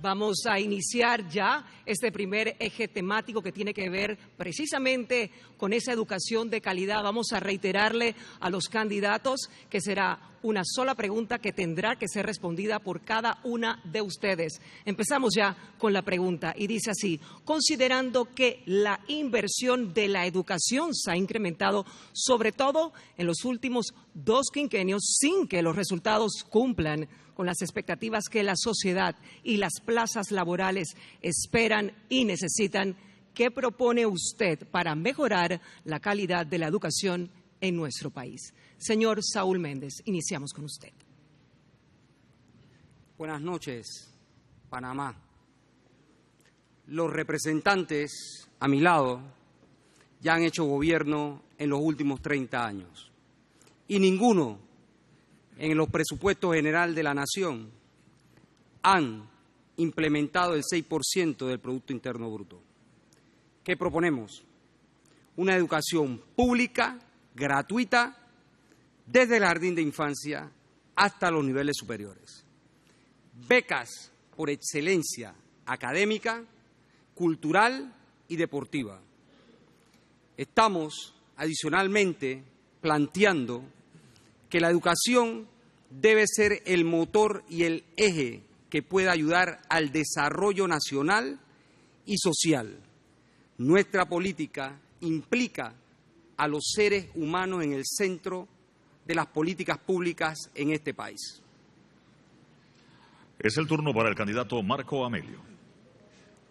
Vamos a iniciar ya este primer eje temático que tiene que ver precisamente con esa educación de calidad. Vamos a reiterarle a los candidatos que será una sola pregunta que tendrá que ser respondida por cada una de ustedes. Empezamos ya con la pregunta y dice así: considerando que la inversión de la educación se ha incrementado sobre todo en los últimos 2 quinquenios sin que los resultados cumplan con las expectativas que la sociedad y las plazas laborales esperan y necesitan, ¿qué propone usted para mejorar la calidad de la educación en nuestro país? Señor Saúl Méndez, iniciamos con usted. Buenas noches, Panamá. Los representantes a mi lado ya han hecho gobierno en los últimos 30 años y ninguno en los presupuestos generales de la Nación han implementado el 6% del Producto Interno Bruto. ¿Qué proponemos? Una educación pública, gratuita, desde el jardín de infancia hasta los niveles superiores. Becas por excelencia académica, cultural y deportiva. Estamos, adicionalmente, planteando que la educación debe ser el motor y el eje que pueda ayudar al desarrollo nacional y social. Nuestra política implica a los seres humanos en el centro de las políticas públicas en este país. Es el turno para el candidato Marco Amelio.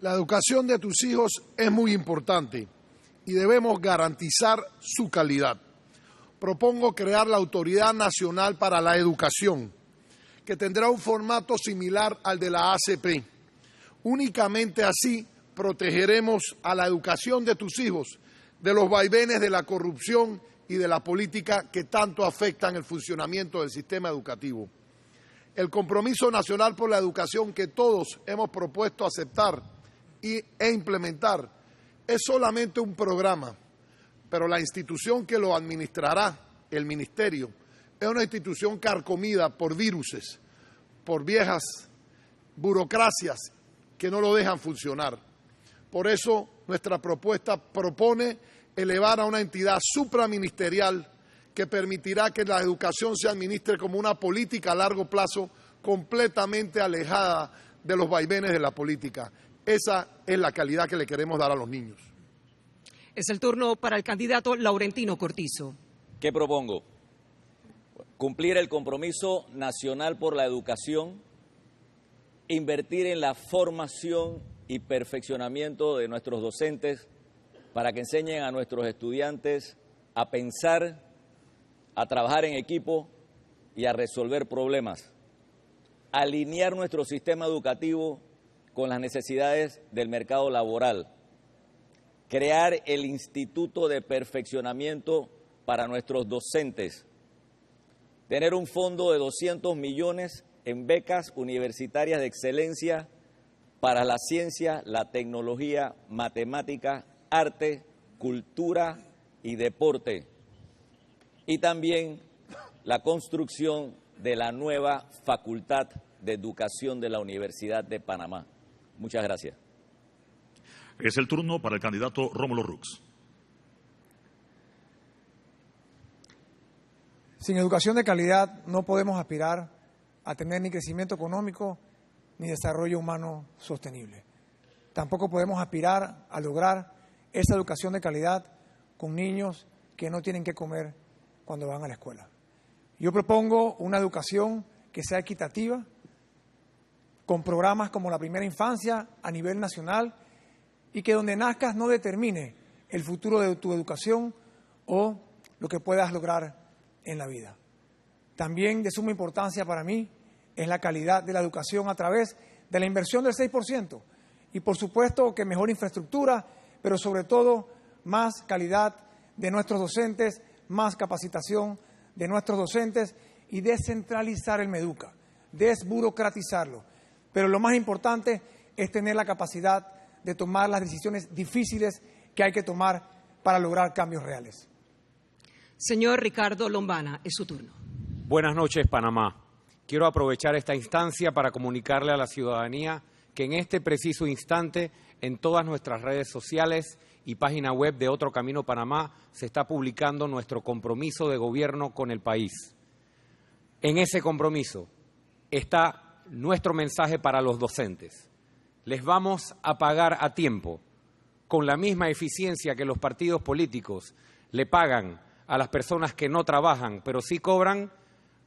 La educación de tus hijos es muy importante y debemos garantizar su calidad. Propongo crear la Autoridad Nacional para la Educación, que tendrá un formato similar al de la ACP. Únicamente así protegeremos a la educación de tus hijos de los vaivenes de la corrupción y de la política que tanto afectan el funcionamiento del sistema educativo. El compromiso nacional por la educación que todos hemos propuesto aceptar e implementar es solamente un programa, pero la institución que lo administrará, el ministerio, es una institución carcomida por viruses, por viejas burocracias que no lo dejan funcionar. Por eso nuestra propuesta propone elevar a una entidad supraministerial que permitirá que la educación se administre como una política a largo plazo completamente alejada de los vaivenes de la política. Esa es la calidad que le queremos dar a los niños. Es el turno para el candidato Laurentino Cortizo. ¿Qué propongo? Cumplir el compromiso nacional por la educación, invertir en la formación y perfeccionamiento de nuestros docentes para que enseñen a nuestros estudiantes a pensar, a trabajar en equipo y a resolver problemas. Alinear nuestro sistema educativo con las necesidades del mercado laboral. Crear el Instituto de Perfeccionamiento para nuestros docentes. Tener un fondo de 200 millones en becas universitarias de excelencia para la ciencia, la tecnología, matemática, arte, cultura y deporte. Y también la construcción de la nueva Facultad de Educación de la Universidad de Panamá. Muchas gracias. Es el turno para el candidato Rómulo Rux. Sin educación de calidad no podemos aspirar a tener ni crecimiento económico ni desarrollo humano sostenible. Tampoco podemos aspirar a lograr esa educación de calidad con niños que no tienen que comer cuando van a la escuela. Yo propongo una educación que sea equitativa, con programas como la primera infancia a nivel nacional y que donde nazcas no determine el futuro de tu educación o lo que puedas lograr en la vida. También de suma importancia para mí es la calidad de la educación a través de la inversión del 6% y por supuesto que mejor infraestructura, pero sobre todo más calidad de nuestros docentes, más capacitación de nuestros docentes y descentralizar el MEDUCA, desburocratizarlo. Pero lo más importante es tener la capacidad de tomar las decisiones difíciles que hay que tomar para lograr cambios reales. Señor Ricardo Lombana, es su turno. Buenas noches, Panamá. Quiero aprovechar esta instancia para comunicarle a la ciudadanía que en este preciso instante en todas nuestras redes sociales y página web de Otro Camino Panamá se está publicando nuestro compromiso de gobierno con el país. En ese compromiso está nuestro mensaje para los docentes. Les vamos a pagar a tiempo, con la misma eficiencia que los partidos políticos le pagan a las personas que no trabajan, pero sí cobran.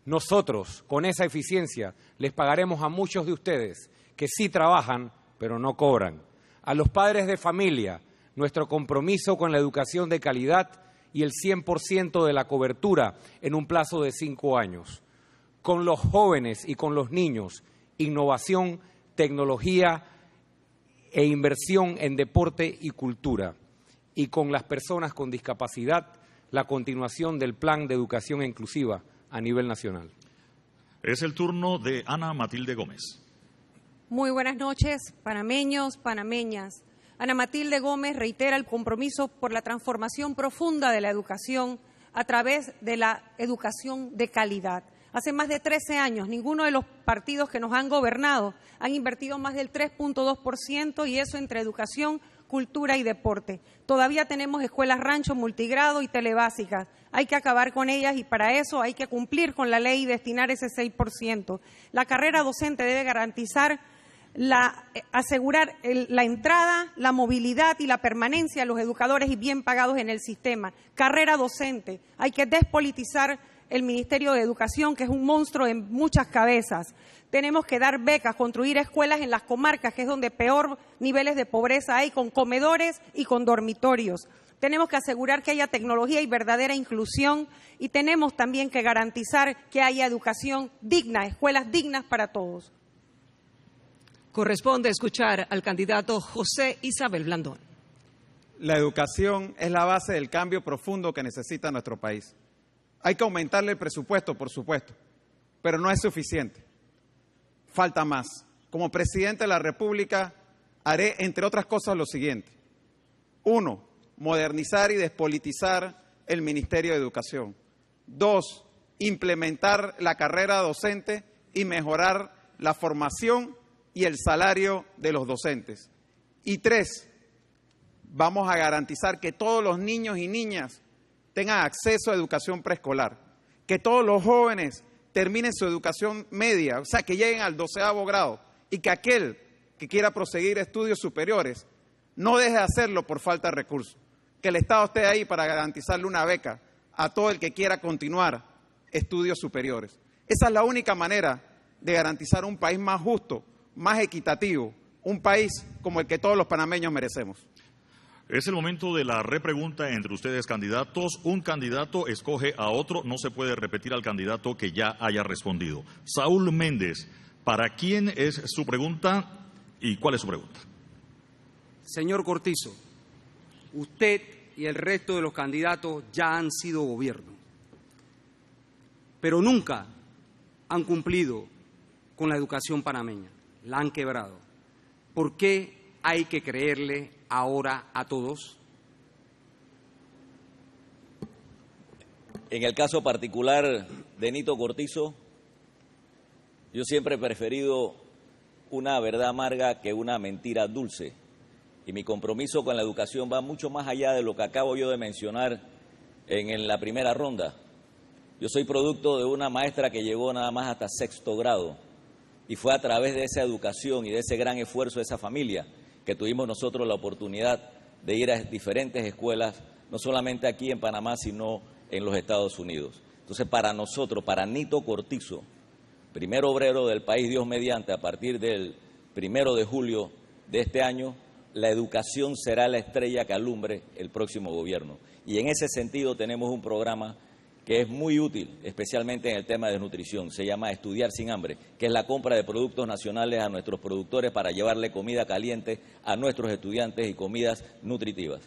Nosotros, con esa eficiencia, les pagaremos a muchos de ustedes que sí trabajan, pero no cobran. A los padres de familia, nuestro compromiso con la educación de calidad y el 100% de la cobertura en un plazo de 5 años. Con los jóvenes y con los niños, innovación, tecnología e inversión en deporte y cultura. Y con las personas con discapacidad, la continuación del Plan de Educación Inclusiva a nivel nacional. Es el turno de Ana Matilde Gómez. Muy buenas noches, panameños, panameñas. Ana Matilde Gómez reitera el compromiso por la transformación profunda de la educación a través de la educación de calidad. Hace más de 13 años, ninguno de los partidos que nos han gobernado han invertido más del 3.2% y eso entre educación, cultura y deporte. Todavía tenemos escuelas rancho, multigrado y telebásicas. Hay que acabar con ellas y para eso hay que cumplir con la ley y destinar ese 6%. La carrera docente debe garantizar asegurar la entrada, la movilidad y la permanencia de los educadores y bien pagados en el sistema. Carrera docente. Hay que despolitizar el Ministerio de Educación, que es un monstruo en muchas cabezas. Tenemos que dar becas, construir escuelas en las comarcas, que es donde peor niveles de pobreza hay, con comedores y con dormitorios. Tenemos que asegurar que haya tecnología y verdadera inclusión y tenemos también que garantizar que haya educación digna, escuelas dignas para todos. Corresponde escuchar al candidato José Isabel Blandón. La educación es la base del cambio profundo que necesita nuestro país. Hay que aumentarle el presupuesto, por supuesto, pero no es suficiente. Falta más. Como presidente de la República haré, entre otras cosas, lo siguiente. 1, modernizar y despolitizar el Ministerio de Educación. 2, implementar la carrera docente y mejorar la formación y el salario de los docentes. Y 3, vamos a garantizar que todos los niños y niñas tengan acceso a educación preescolar, que todos los jóvenes terminen su educación media, o sea, que lleguen al 12º grado y que aquel que quiera proseguir estudios superiores no deje de hacerlo por falta de recursos, que el Estado esté ahí para garantizarle una beca a todo el que quiera continuar estudios superiores. Esa es la única manera de garantizar un país más justo, más equitativo, un país como el que todos los panameños merecemos. Es el momento de la repregunta entre ustedes, candidatos. Un candidato escoge a otro, no se puede repetir al candidato que ya haya respondido. Saúl Méndez, ¿para quién es su pregunta y cuál es su pregunta? Señor Cortizo, usted y el resto de los candidatos ya han sido gobierno, pero nunca han cumplido con la educación panameña. La han quebrado. ¿Por qué hay que creerle ahora a todos? En el caso particular de Nito Cortizo, yo siempre he preferido una verdad amarga que una mentira dulce. Y mi compromiso con la educación va mucho más allá de lo que acabo yo de mencionar en la primera ronda. Yo soy producto de una maestra que llegó nada más hasta 6º grado. Y fue a través de esa educación y de ese gran esfuerzo de esa familia que tuvimos nosotros la oportunidad de ir a diferentes escuelas, no solamente aquí en Panamá, sino en los Estados Unidos. Entonces, para nosotros, para Nito Cortizo, primer obrero del país, Dios mediante, a partir del 1 de julio de este año, la educación será la estrella que alumbre el próximo gobierno. Y en ese sentido tenemos un programa que es muy útil, especialmente en el tema de nutrición. Se llama Estudiar sin Hambre, que es la compra de productos nacionales a nuestros productores para llevarle comida caliente a nuestros estudiantes y comidas nutritivas.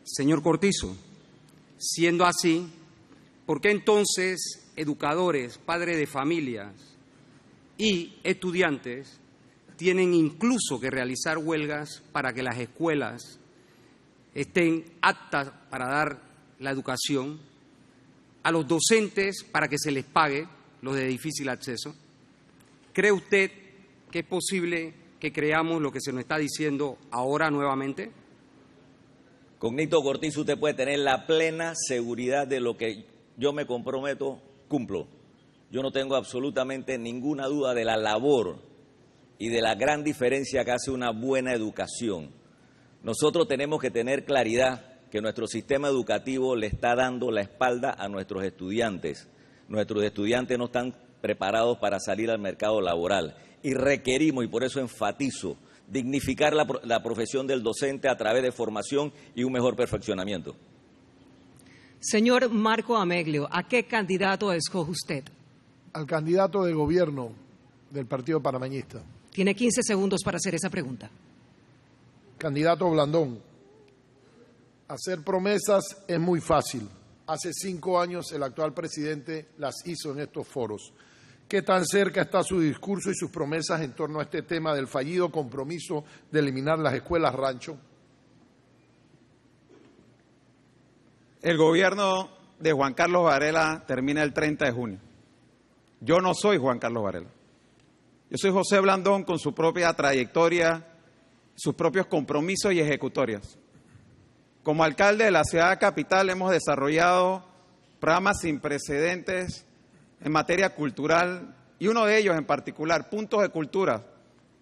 Señor Cortizo, siendo así, ¿por qué entonces educadores, padres de familias y estudiantes tienen incluso que realizar huelgas para que las escuelas estén aptas para dar la educación, a los docentes para que se les pague los de difícil acceso? ¿Cree usted que es posible que creamos lo que se nos está diciendo ahora nuevamente? Con Nito Cortizo usted puede tener la plena seguridad de lo que yo me comprometo, cumplo. Yo no tengo absolutamente ninguna duda de la labor y de la gran diferencia que hace una buena educación. Nosotros tenemos que tener claridad que nuestro sistema educativo le está dando la espalda a nuestros estudiantes. Nuestros estudiantes no están preparados para salir al mercado laboral y requerimos, y por eso enfatizo, dignificar la profesión del docente a través de formación y un mejor perfeccionamiento. Señor Marco Ameglio, ¿a qué candidato escoge usted? Al candidato de gobierno del Partido Panameñista. Tiene 15 segundos para hacer esa pregunta. Candidato Blandón, hacer promesas es muy fácil. Hace 5 años el actual presidente las hizo en estos foros. ¿Qué tan cerca está su discurso y sus promesas en torno a este tema del fallido compromiso de eliminar las escuelas rancho? El gobierno de Juan Carlos Varela termina el 30 de junio. Yo no soy Juan Carlos Varela. Yo soy José Blandón con su propia trayectoria, sus propios compromisos y ejecutorias. Como alcalde de la ciudad capital hemos desarrollado programas sin precedentes en materia cultural y uno de ellos en particular, Puntos de Cultura,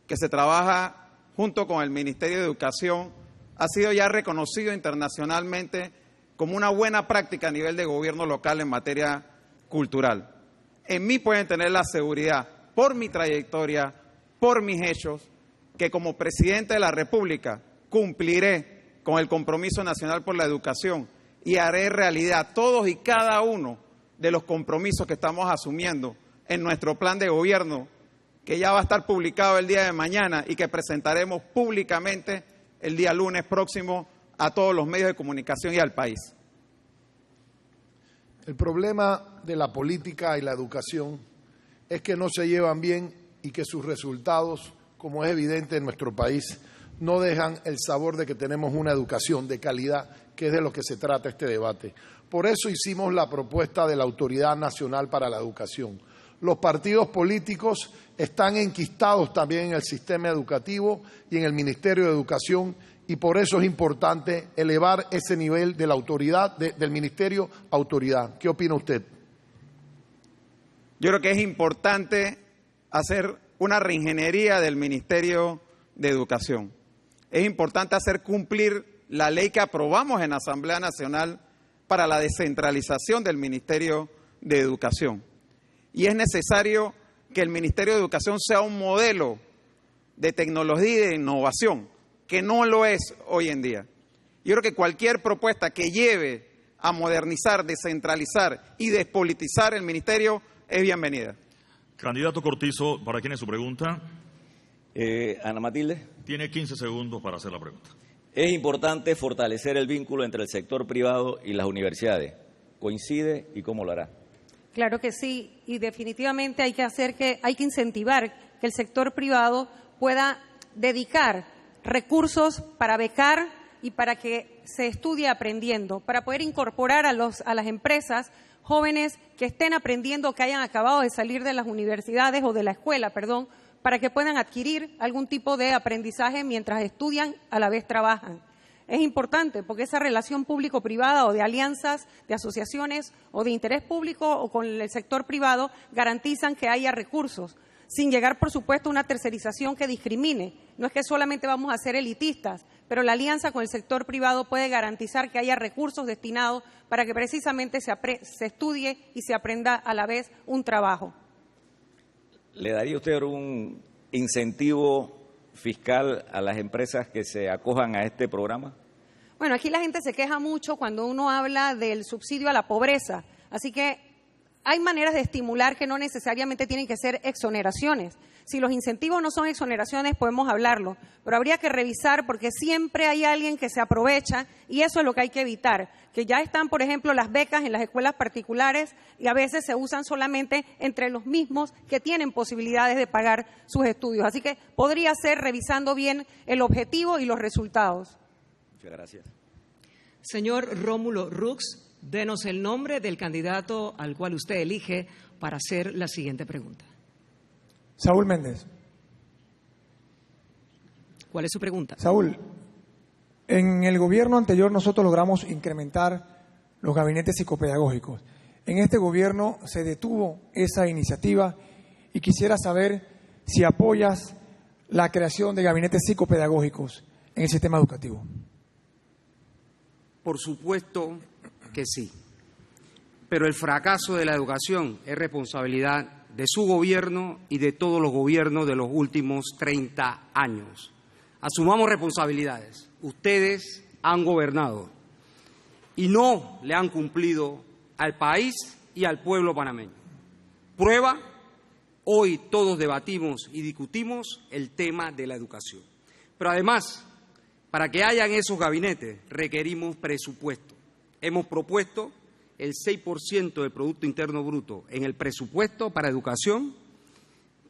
que se trabaja junto con el Ministerio de Educación, ha sido ya reconocido internacionalmente como una buena práctica a nivel de gobierno local en materia cultural. En mí pueden tener la seguridad, por mi trayectoria, por mis hechos, que como presidente de la República cumpliré con el compromiso nacional por la educación y haré realidad todos y cada uno de los compromisos que estamos asumiendo en nuestro plan de gobierno, que ya va a estar publicado el día de mañana y que presentaremos públicamente el día lunes próximo a todos los medios de comunicación y al país. El problema de la política y la educación es que no se llevan bien y que sus resultados, como es evidente en nuestro país, no dejan el sabor de que tenemos una educación de calidad, que es de lo que se trata este debate. Por eso hicimos la propuesta de la Autoridad Nacional para la Educación. Los partidos políticos están enquistados también en el sistema educativo y en el Ministerio de Educación, y por eso es importante elevar ese nivel de la autoridad, del ministerio a autoridad. ¿Qué opina usted? Yo creo que es importante hacer una reingeniería del Ministerio de Educación. Es importante hacer cumplir la ley que aprobamos en la Asamblea Nacional para la descentralización del Ministerio de Educación. Y es necesario que el Ministerio de Educación sea un modelo de tecnología y de innovación, que no lo es hoy en día. Yo creo que cualquier propuesta que lleve a modernizar, descentralizar y despolitizar el ministerio es bienvenida. Candidato Cortizo, ¿para quién es su pregunta? Ana Matilde. Tiene 15 segundos para hacer la pregunta. Es importante fortalecer el vínculo entre el sector privado y las universidades. ¿Coincide y cómo lo hará? Claro que sí, y definitivamente hay que incentivar que el sector privado pueda dedicar recursos para becar y para que se estudie aprendiendo, para poder incorporar a las empresas jóvenes que estén aprendiendo, que hayan acabado de salir de las universidades o de la escuela, para que puedan adquirir algún tipo de aprendizaje mientras estudian, a la vez trabajan. Es importante porque esa relación público-privada o de alianzas, de asociaciones o de interés público o con el sector privado garantizan que haya recursos, sin llegar, por supuesto, a una tercerización que discrimine. No es que solamente vamos a ser elitistas, pero la alianza con el sector privado puede garantizar que haya recursos destinados para que precisamente se estudie y se aprenda a la vez un trabajo. ¿Le daría usted un incentivo fiscal a las empresas que se acojan a este programa? Bueno, aquí la gente se queja mucho cuando uno habla del subsidio a la pobreza, así que hay maneras de estimular que no necesariamente tienen que ser exoneraciones. Si los incentivos no son exoneraciones, podemos hablarlo, pero habría que revisar porque siempre hay alguien que se aprovecha y eso es lo que hay que evitar, que ya están, por ejemplo, las becas en las escuelas particulares y a veces se usan solamente entre los mismos que tienen posibilidades de pagar sus estudios. Así que podría ser revisando bien el objetivo y los resultados. Muchas gracias. Señor Rómulo Rux, denos el nombre del candidato al cual usted elige para hacer la siguiente pregunta. Saúl Méndez. ¿Cuál es su pregunta? Saúl, en el gobierno anterior nosotros logramos incrementar los gabinetes psicopedagógicos. En este gobierno se detuvo esa iniciativa y quisiera saber si apoyas la creación de gabinetes psicopedagógicos en el sistema educativo. Por supuesto que sí, pero el fracaso de la educación es responsabilidad de su gobierno y de todos los gobiernos de los últimos 30 años. Asumamos responsabilidades. Ustedes han gobernado y no le han cumplido al país y al pueblo panameño. Prueba, hoy todos debatimos y discutimos el tema de la educación. Pero además, para que hayan esos gabinetes requerimos presupuesto. Hemos propuesto el 6% del Producto Interno Bruto en el presupuesto para educación,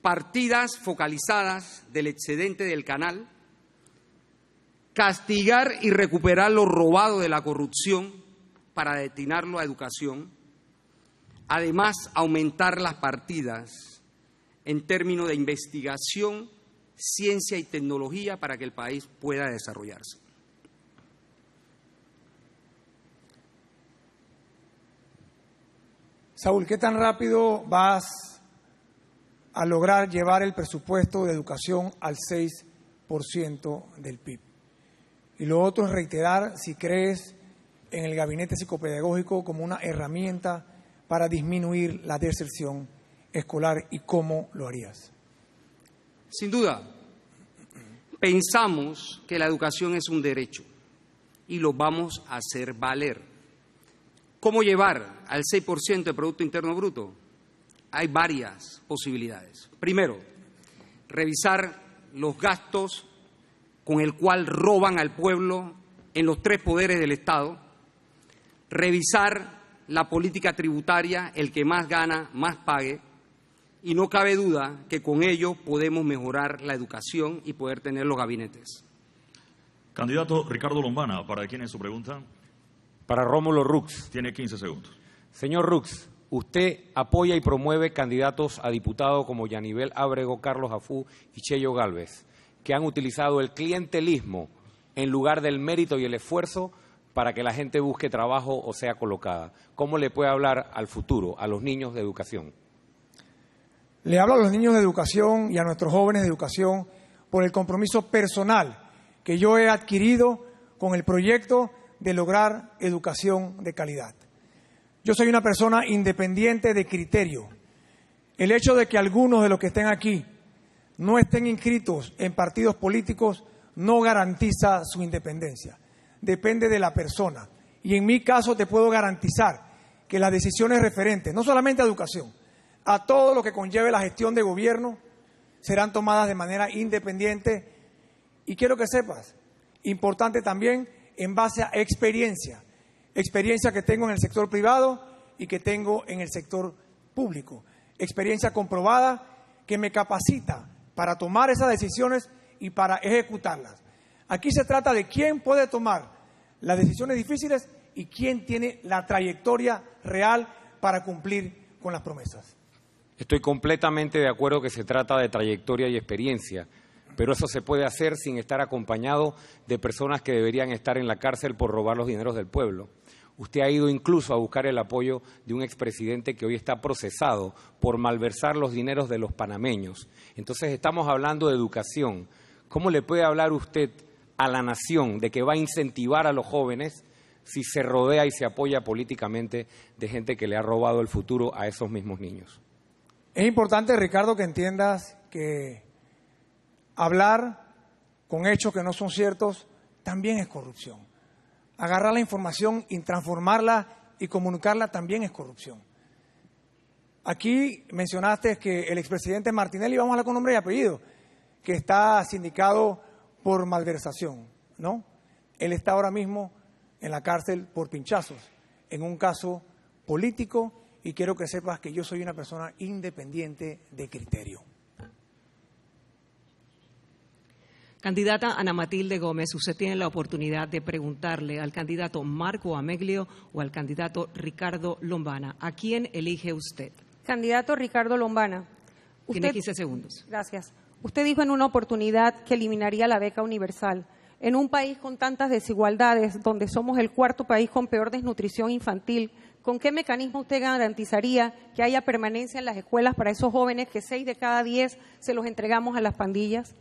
partidas focalizadas del excedente del canal, castigar y recuperar lo robado de la corrupción para destinarlo a educación, además aumentar las partidas en términos de investigación, ciencia y tecnología para que el país pueda desarrollarse. Saúl, ¿qué tan rápido vas a lograr llevar el presupuesto de educación al 6% del PIB? Y lo otro es reiterar si crees en el gabinete psicopedagógico como una herramienta para disminuir la deserción escolar y cómo lo harías. Sin duda, pensamos que la educación es un derecho y lo vamos a hacer valer. ¿Cómo llevar al 6% del Producto Interno Bruto? Hay varias posibilidades. Primero, revisar los gastos con el cual roban al pueblo en los tres poderes del Estado, revisar la política tributaria, el que más gana, más pague, y no cabe duda que con ello podemos mejorar la educación y poder tener los gabinetes. Candidato Ricardo Lombana, ¿para quién es su pregunta? Para Rómulo Rux. Tiene 15 segundos. Señor Rux, usted apoya y promueve candidatos a diputado como Yanivel Ábrego, Carlos Afú y Cheyo Gálvez, que han utilizado el clientelismo en lugar del mérito y el esfuerzo para que la gente busque trabajo o sea colocada. ¿Cómo le puede hablar al futuro, a los niños de educación? Le hablo a los niños de educación y a nuestros jóvenes de educación por el compromiso personal que yo he adquirido con el proyecto de lograr educación de calidad. Yo soy una persona independiente de criterio. El hecho de que algunos de los que estén aquí no estén inscritos en partidos políticos no garantiza su independencia. Depende de la persona. Y en mi caso te puedo garantizar que las decisiones referentes, no solamente a educación, a todo lo que conlleve la gestión de gobierno, serán tomadas de manera independiente. Y quiero que sepas, importante también, en base a experiencia que tengo en el sector privado y que tengo en el sector público, experiencia comprobada que me capacita para tomar esas decisiones y para ejecutarlas. Aquí se trata de quién puede tomar las decisiones difíciles y quién tiene la trayectoria real para cumplir con las promesas. Estoy completamente de acuerdo que se trata de trayectoria y experiencia, pero eso se puede hacer sin estar acompañado de personas que deberían estar en la cárcel por robar los dineros del pueblo. Usted ha ido incluso a buscar el apoyo de un expresidente que hoy está procesado por malversar los dineros de los panameños. Entonces estamos hablando de educación. ¿Cómo le puede hablar usted a la nación de que va a incentivar a los jóvenes si se rodea y se apoya políticamente de gente que le ha robado el futuro a esos mismos niños? Es importante, Ricardo, que entiendas que hablar con hechos que no son ciertos también es corrupción. Agarrar la información y transformarla y comunicarla también es corrupción. Aquí mencionaste que el expresidente Martinelli, vamos a hablar con nombre y apellido, que está sindicado por malversación, ¿no? Él está ahora mismo en la cárcel por pinchazos, en un caso político, y quiero que sepas que yo soy una persona independiente de criterio. Candidata Ana Matilde Gómez, usted tiene la oportunidad de preguntarle al candidato Marco Ameglio o al candidato Ricardo Lombana. ¿A quién elige usted? Candidato Ricardo Lombana. Tiene 15 segundos. Gracias. Usted dijo en una oportunidad que eliminaría la beca universal. En un país con tantas desigualdades, donde somos el cuarto país con peor desnutrición infantil, ¿con qué mecanismo usted garantizaría que haya permanencia en las escuelas para esos jóvenes que 6 de cada 10 se los entregamos a las pandillas?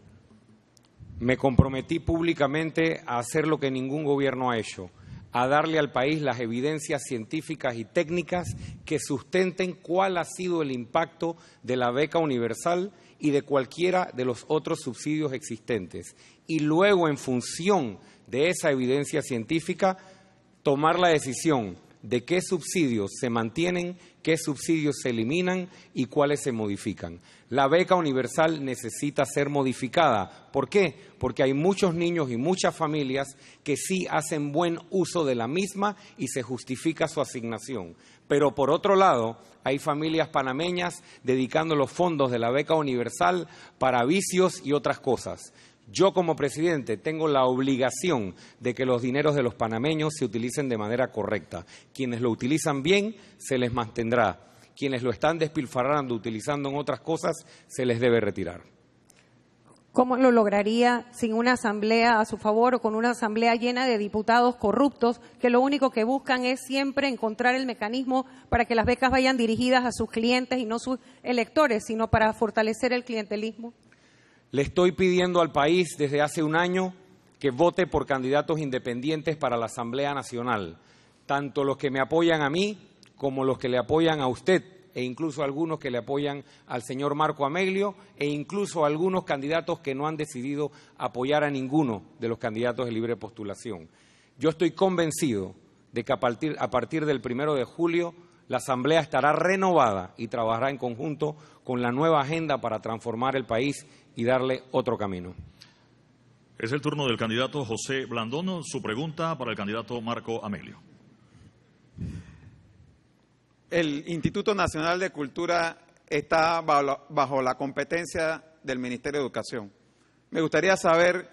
Me comprometí públicamente a hacer lo que ningún gobierno ha hecho, a darle al país las evidencias científicas y técnicas que sustenten cuál ha sido el impacto de la beca universal y de cualquiera de los otros subsidios existentes. Y luego, en función de esa evidencia científica, tomar la decisión de qué subsidios se mantienen, qué subsidios se eliminan y cuáles se modifican. La beca universal necesita ser modificada. ¿Por qué? Porque hay muchos niños y muchas familias que sí hacen buen uso de la misma y se justifica su asignación. Pero por otro lado, hay familias panameñas dedicando los fondos de la beca universal para vicios y otras cosas. Yo, como presidente, tengo la obligación de que los dineros de los panameños se utilicen de manera correcta. Quienes lo utilizan bien, se les mantendrá. Quienes lo están despilfarrando, utilizando en otras cosas, se les debe retirar. ¿Cómo lo lograría sin una asamblea a su favor o con una asamblea llena de diputados corruptos que lo único que buscan es siempre encontrar el mecanismo para que las becas vayan dirigidas a sus clientes y no sus electores, sino para fortalecer el clientelismo? Le estoy pidiendo al país desde hace un año que vote por candidatos independientes para la Asamblea Nacional, tanto los que me apoyan a mí como los que le apoyan a usted, e incluso algunos que le apoyan al señor Marco Ameglio, e incluso algunos candidatos que no han decidido apoyar a ninguno de los candidatos de libre postulación. Yo estoy convencido de que a partir del 1 de julio la Asamblea estará renovada y trabajará en conjunto con la nueva agenda para transformar el país y darle otro camino. Es el turno del candidato José Blandón. Su pregunta para el candidato Marco Ameglio. El Instituto Nacional de Cultura está bajo la competencia del Ministerio de Educación. Me gustaría saber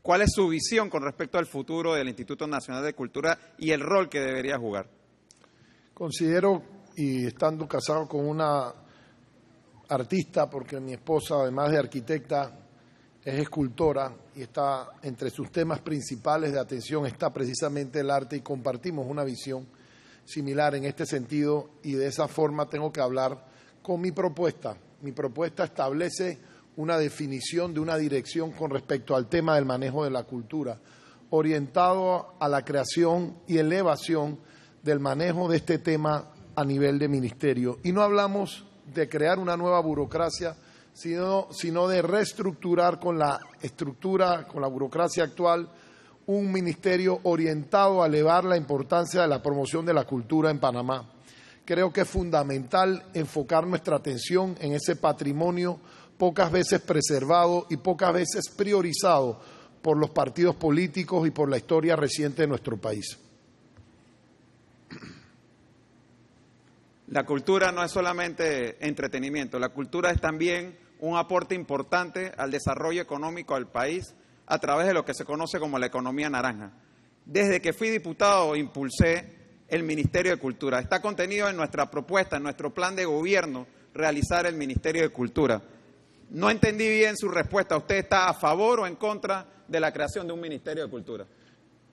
cuál es su visión con respecto al futuro del Instituto Nacional de Cultura y el rol que debería jugar. Considero, y estando casado con una artista, porque mi esposa, además de arquitecta, es escultora y está entre sus temas principales de atención está precisamente el arte, y compartimos una visión similar en este sentido, y de esa forma tengo que hablar con mi propuesta. Mi propuesta establece una definición de una dirección con respecto al tema del manejo de la cultura, orientado a la creación y elevación del manejo de este tema a nivel de ministerio. Y no hablamos de crear una nueva burocracia, sino de reestructurar con la estructura, con la burocracia actual, un ministerio orientado a elevar la importancia de la promoción de la cultura en Panamá. Creo que es fundamental enfocar nuestra atención en ese patrimonio pocas veces preservado y pocas veces priorizado por los partidos políticos y por la historia reciente de nuestro país. La cultura no es solamente entretenimiento, la cultura es también un aporte importante al desarrollo económico del país a través de lo que se conoce como la economía naranja. Desde que fui diputado impulsé el Ministerio de Cultura. Está contenido en nuestra propuesta, en nuestro plan de gobierno, realizar el Ministerio de Cultura. No entendí bien su respuesta. ¿Usted está a favor o en contra de la creación de un Ministerio de Cultura?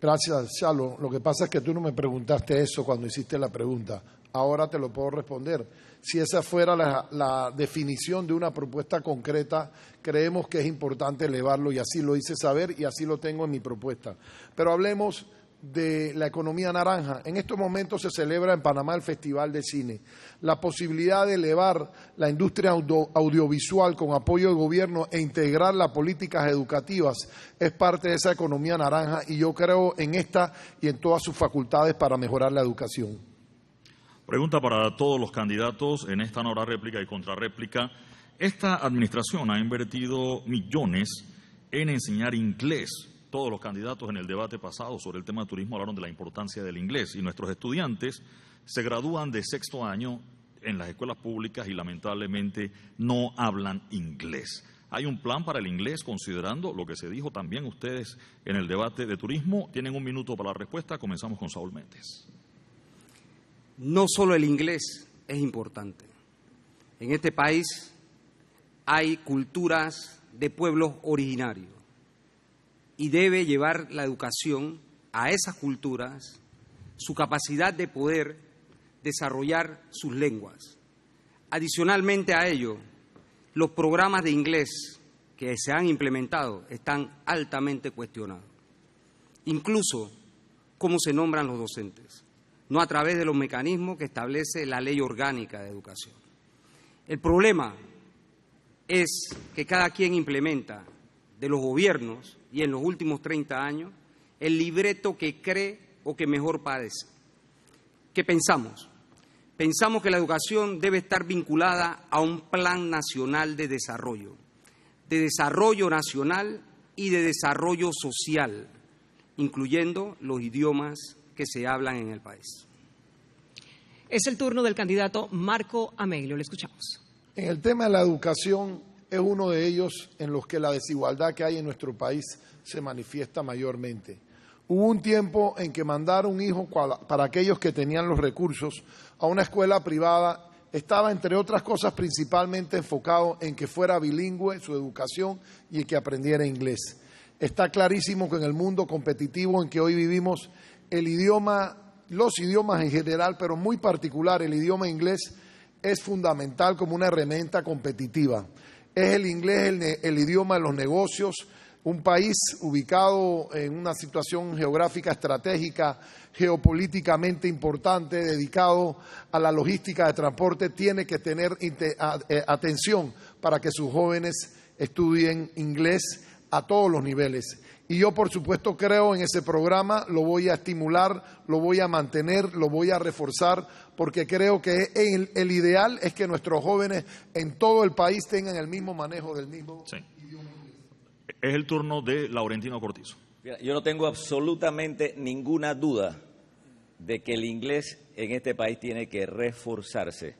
Gracias, Chalo. Lo que pasa es que tú no me preguntaste eso cuando hiciste la pregunta. Ahora te lo puedo responder. Si esa fuera la definición de una propuesta concreta, creemos que es importante elevarlo, y así lo hice saber y así lo tengo en mi propuesta. Pero hablemos de la economía naranja. En estos momentos se celebra en Panamá el Festival de Cine. La posibilidad de elevar la industria audiovisual con apoyo del gobierno e integrar las políticas educativas es parte de esa economía naranja, y yo creo en esta y en todas sus facultades para mejorar la educación. Pregunta para todos los candidatos en esta hora réplica y contrarréplica. Esta administración ha invertido millones en enseñar inglés. Todos los candidatos en el debate pasado sobre el tema de turismo hablaron de la importancia del inglés, y nuestros estudiantes se gradúan de 6º año en las escuelas públicas y lamentablemente no hablan inglés. ¿Hay un plan para el inglés considerando lo que se dijo también ustedes en el debate de turismo? Tienen 1 minuto para la respuesta. Comenzamos con Saúl Méndez. No solo el inglés es importante. En este país hay culturas de pueblos originarios y debe llevar la educación a esas culturas su capacidad de poder desarrollar sus lenguas. Adicionalmente a ello, los programas de inglés que se han implementado están altamente cuestionados. Incluso cómo se nombran los docentes, no a través de los mecanismos que establece la Ley Orgánica de Educación. El problema es que cada quien implementa de los gobiernos, y en los últimos 30 años, el libreto que cree o que mejor parece. ¿Qué pensamos? Pensamos que la educación debe estar vinculada a un plan nacional de desarrollo nacional y de desarrollo social, incluyendo los idiomas que se hablan en el país. Es el turno del candidato Marco Ameglio. Le escuchamos. En el tema de la educación es uno de ellos en los que la desigualdad que hay en nuestro país se manifiesta mayormente. Hubo un tiempo en que mandar un hijo para aquellos que tenían los recursos a una escuela privada estaba, entre otras cosas, principalmente enfocado en que fuera bilingüe su educación y que aprendiera inglés. Está clarísimo que en el mundo competitivo en que hoy vivimos, los idiomas en general, pero muy particular el idioma inglés, es fundamental como una herramienta competitiva. Es el inglés el idioma de los negocios. Un país ubicado en una situación geográfica estratégica, geopolíticamente importante, dedicado a la logística de transporte, tiene que tener atención para que sus jóvenes estudien inglés a todos los niveles. Y yo, por supuesto, creo en ese programa, lo voy a estimular, lo voy a mantener, lo voy a reforzar, porque creo que el ideal es que nuestros jóvenes en todo el país tengan el mismo manejo del mismo idioma. Es el turno de Laurentino Cortizo. Yo no tengo absolutamente ninguna duda de que el inglés en este país tiene que reforzarse.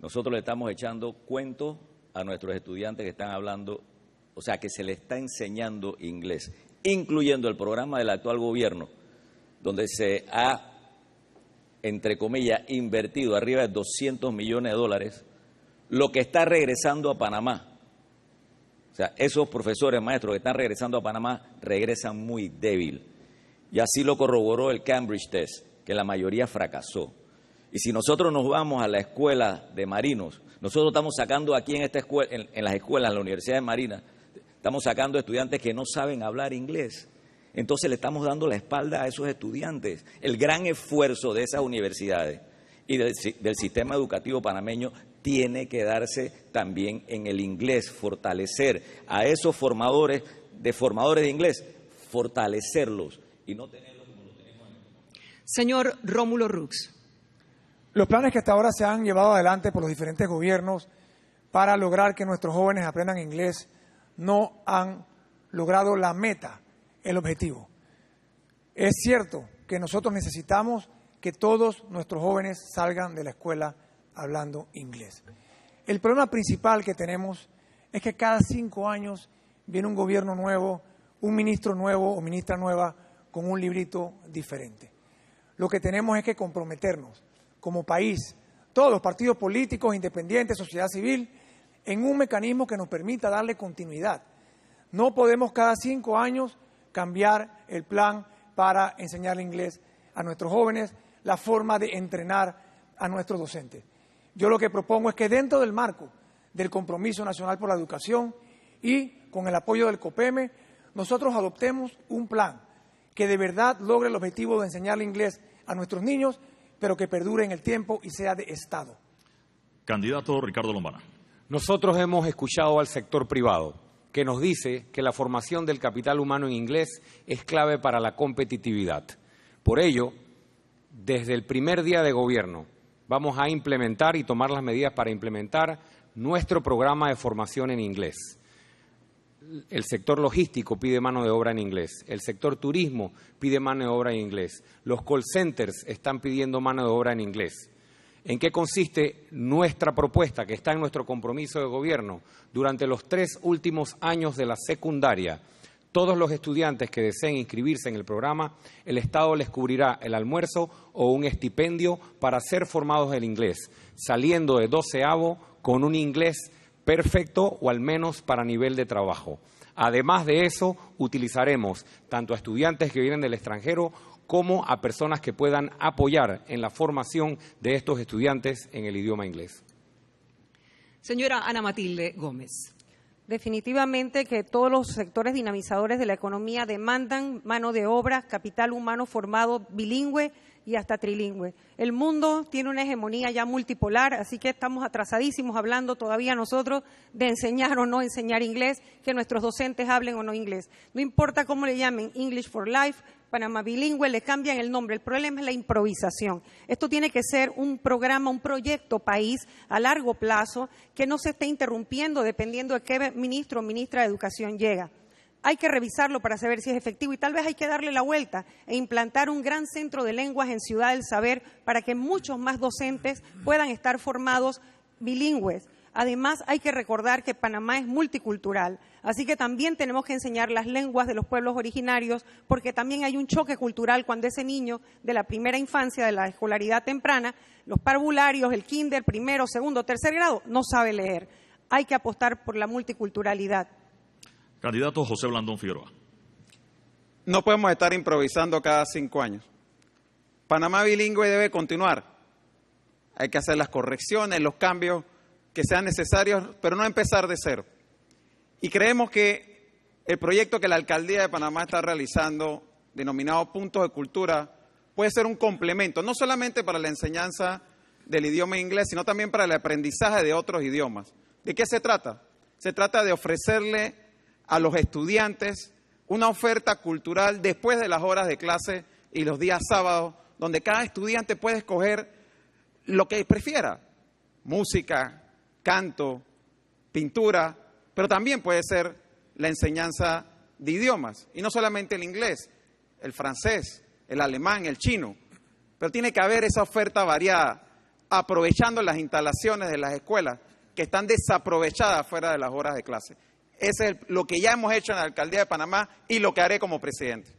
Nosotros le estamos echando cuentos a nuestros estudiantes que están hablando, o sea, que se les está enseñando inglés, incluyendo el programa del actual gobierno, donde se ha, entre comillas, invertido arriba de $200 millones, lo que está regresando a Panamá. O sea, esos profesores, maestros que están regresando a Panamá regresan muy débil. Y así lo corroboró el Cambridge Test, que la mayoría fracasó. Y si nosotros nos vamos a la escuela de marinos, nosotros estamos sacando aquí en esta escuela, en las escuelas, en la Universidad de Marina, estamos sacando estudiantes que no saben hablar inglés. Entonces le estamos dando la espalda a esos estudiantes. El gran esfuerzo de esas universidades y del sistema educativo panameño tiene que darse también en el inglés, fortalecer a esos formadores de inglés, fortalecerlos y no tenerlos como lo tenemos. Señor Rómulo Rux. Los planes que hasta ahora se han llevado adelante por los diferentes gobiernos para lograr que nuestros jóvenes aprendan inglés no han logrado la meta, el objetivo. Es cierto que nosotros necesitamos que todos nuestros jóvenes salgan de la escuela hablando inglés. El problema principal que tenemos es que cada 5 años viene un gobierno nuevo, un ministro nuevo o ministra nueva con un librito diferente. Lo que tenemos es que comprometernos como país, todos los partidos políticos, independientes, sociedad civil, en un mecanismo que nos permita darle continuidad. No podemos cada 5 años cambiar el plan para enseñar inglés a nuestros jóvenes, la forma de entrenar a nuestros docentes. Yo lo que propongo es que dentro del marco del Compromiso Nacional por la Educación y con el apoyo del COPEME, nosotros adoptemos un plan que de verdad logre el objetivo de enseñar inglés a nuestros niños, pero que perdure en el tiempo y sea de Estado. Candidato Ricardo Lombana. Nosotros hemos escuchado al sector privado que nos dice que la formación del capital humano en inglés es clave para la competitividad. Por ello, desde el primer día de gobierno, vamos a implementar y tomar las medidas para implementar nuestro programa de formación en inglés. El sector logístico pide mano de obra en inglés, el sector turismo pide mano de obra en inglés, los call centers están pidiendo mano de obra en inglés. ¿En qué consiste nuestra propuesta, que está en nuestro compromiso de gobierno? Durante los 3 últimos años de la secundaria, todos los estudiantes que deseen inscribirse en el programa, el Estado les cubrirá el almuerzo o un estipendio para ser formados en inglés, saliendo de 12avo con un inglés perfecto o al menos para nivel de trabajo. Además de eso, utilizaremos tanto a estudiantes que vienen del extranjero como a personas que puedan apoyar en la formación de estos estudiantes en el idioma inglés. Señora Ana Matilde Gómez. Definitivamente que todos los sectores dinamizadores de la economía demandan mano de obra, capital humano formado bilingüe y hasta trilingüe. El mundo tiene una hegemonía ya multipolar, así que estamos atrasadísimos hablando todavía nosotros de enseñar o no enseñar inglés, que nuestros docentes hablen o no inglés. No importa cómo le llamen, English for Life, Panamá bilingüe, le cambian el nombre. El problema es la improvisación. Esto tiene que ser un programa, un proyecto país a largo plazo que no se esté interrumpiendo dependiendo de qué ministro o ministra de Educación llega. Hay que revisarlo para saber si es efectivo y tal vez hay que darle la vuelta e implantar un gran centro de lenguas en Ciudad del Saber para que muchos más docentes puedan estar formados bilingües. Además, hay que recordar que Panamá es multicultural, así que también tenemos que enseñar las lenguas de los pueblos originarios, porque también hay un choque cultural cuando ese niño de la primera infancia, de la escolaridad temprana, los parvularios, el kinder, primero, segundo, tercer grado, no sabe leer. Hay que apostar por la multiculturalidad. Candidato José Blandón Figueroa. No podemos estar improvisando cada 5 años. Panamá bilingüe debe continuar. Hay que hacer las correcciones, los cambios que sean necesarios, pero no empezar de cero. Y creemos que el proyecto que la Alcaldía de Panamá está realizando, denominado Puntos de Cultura, puede ser un complemento, no solamente para la enseñanza del idioma inglés, sino también para el aprendizaje de otros idiomas. ¿De qué se trata? Se trata de ofrecerle a los estudiantes una oferta cultural después de las horas de clase y los días sábados, donde cada estudiante puede escoger lo que prefiera, música, canto, pintura, pero también puede ser la enseñanza de idiomas, y no solamente el inglés, el francés, el alemán, el chino, pero tiene que haber esa oferta variada, aprovechando las instalaciones de las escuelas que están desaprovechadas fuera de las horas de clase. Eso es lo que ya hemos hecho en la Alcaldía de Panamá y lo que haré como presidente.